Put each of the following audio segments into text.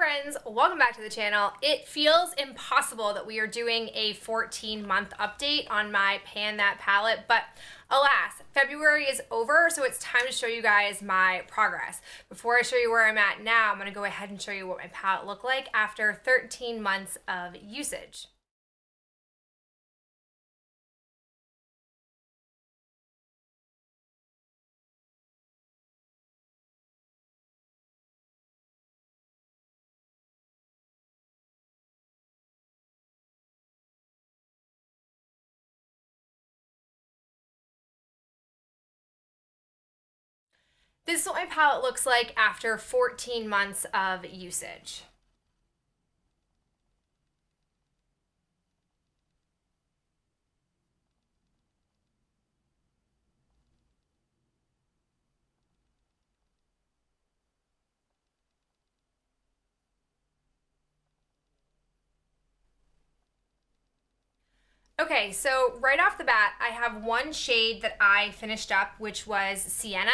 friends, welcome back to the channel. It feels impossible that we are doing a 14-month update on my Pan That palette, but alas, February is over, so it's time to show you guys my progress. Before I show you where I'm at now, I'm going to go ahead and show you what my palette looked like after 13 months of usage. This is what my palette looks like after 14 months of usage. Okay, so right off the bat, I have one shade that I finished up, which was Sienna.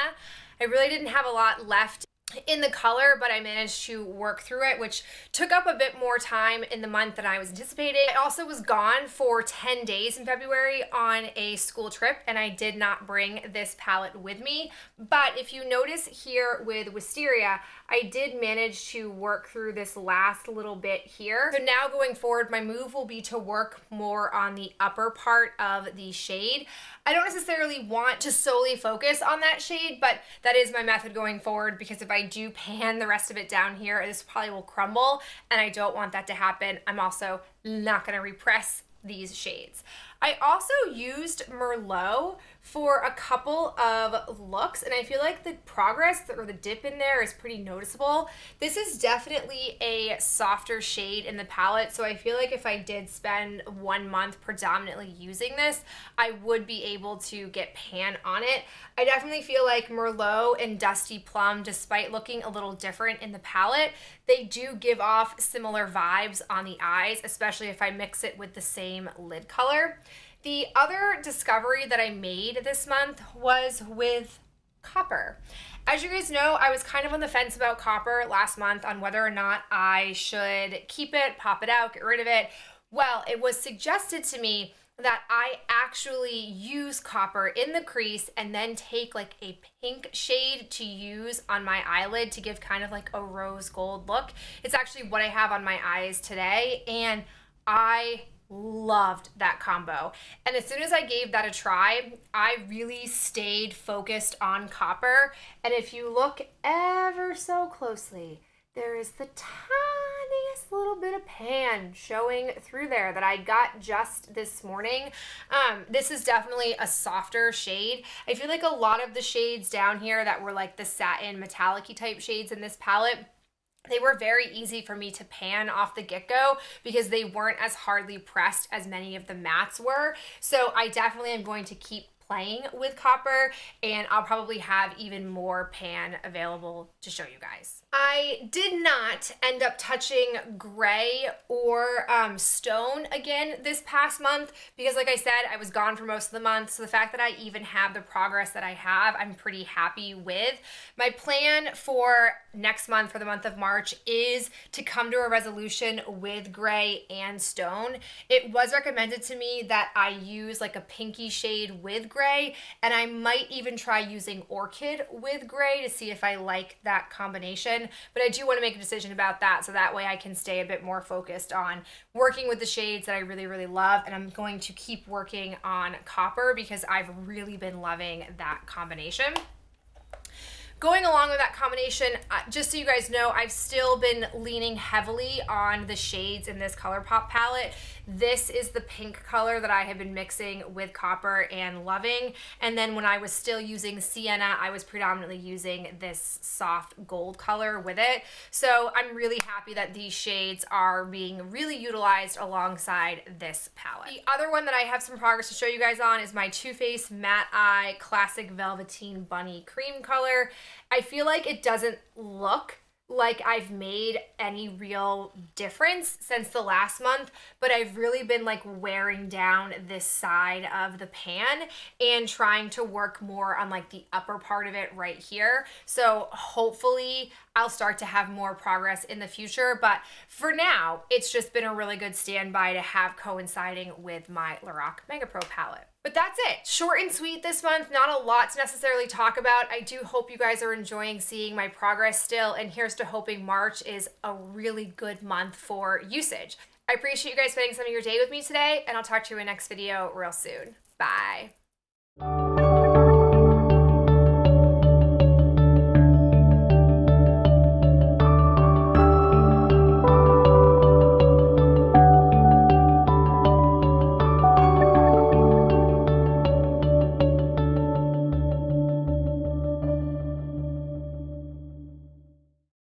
I really didn't have a lot left in the color, but I managed to work through it, which took up a bit more time in the month than I was anticipating. I also was gone for 10 days in February on a school trip, and I did not bring this palette with me. But if you notice here with Wisteria, I did manage to work through this last little bit here. So now going forward, my move will be to work more on the upper part of the shade. I don't necessarily want to solely focus on that shade, but that is my method going forward, because if I do pan the rest of it down here, this probably will crumble, and I don't want that to happen. I'm also not going to repress these shades. I also used Merlot for a couple of looks, and I feel like the progress or the dip in there is pretty noticeable. This is definitely a softer shade in the palette, so I feel like if I did spend 1 month predominantly using this, I would be able to get pan on it. I definitely feel like Merlot and Dusty Plum, despite looking a little different in the palette, they do give off similar vibes on the eyes, especially if I mix it with the same lid color. The other discovery that I made this month was with copper. As you guys know, I was kind of on the fence about copper last month on whether or not I should keep it, pop it out, get rid of it. Well, it was suggested to me that I actually use copper in the crease and then take like a pink shade to use on my eyelid to give kind of like a rose gold look. It's actually what I have on my eyes today, and I loved that combo. And as soon as I gave that a try, I really stayed focused on copper. And if you look ever so closely, there is the tiniest little bit of pan showing through there that I got just this morning. This is definitely a softer shade. I feel like a lot of the shades down here that were like the satin metallic-y type shades in this palette, they were very easy for me to pan off the get-go because they weren't as hardly pressed as many of the mattes were. So I definitely am going to keep playing with copper, and I'll probably have even more pan available to show you guys. I did not end up touching gray or stone again this past month because, like I said, I was gone for most of the month. So the fact that I even have the progress that I have, I'm pretty happy with. My plan for next month, for the month of March, is to come to a resolution with gray and stone. It was recommended to me that I use like a pinky shade with gray, and I might even try using orchid with gray to see if I like that combination. But I do want to make a decision about that, so that way I can stay a bit more focused on working with the shades that I really, really love. And I'm going to keep working on copper because I've really been loving that combination. Going along with that combination, just so you guys know, I've still been leaning heavily on the shades in this ColourPop palette. This is the pink color that I have been mixing with copper and loving. And then when I was still using Sienna, I was predominantly using this soft gold color with it. So I'm really happy that these shades are being really utilized alongside this palette. The other one that I have some progress to show you guys on is my Too Faced Matte Eye Classic Velveteen Bunny Cream color. I feel like it doesn't look like I've made any real difference since the last month, but I've really been like wearing down this side of the pan and trying to work more on like the upper part of it right here. So hopefully I'll start to have more progress in the future. But for now, it's just been a really good standby to have coinciding with my Lorac Mega Pro palette. But that's it. Short and sweet this month. Not a lot to necessarily talk about. I do hope you guys are enjoying seeing my progress still, and here's to hoping March is a really good month for usage. I appreciate you guys spending some of your day with me today, and I'll talk to you in the next video real soon. Bye.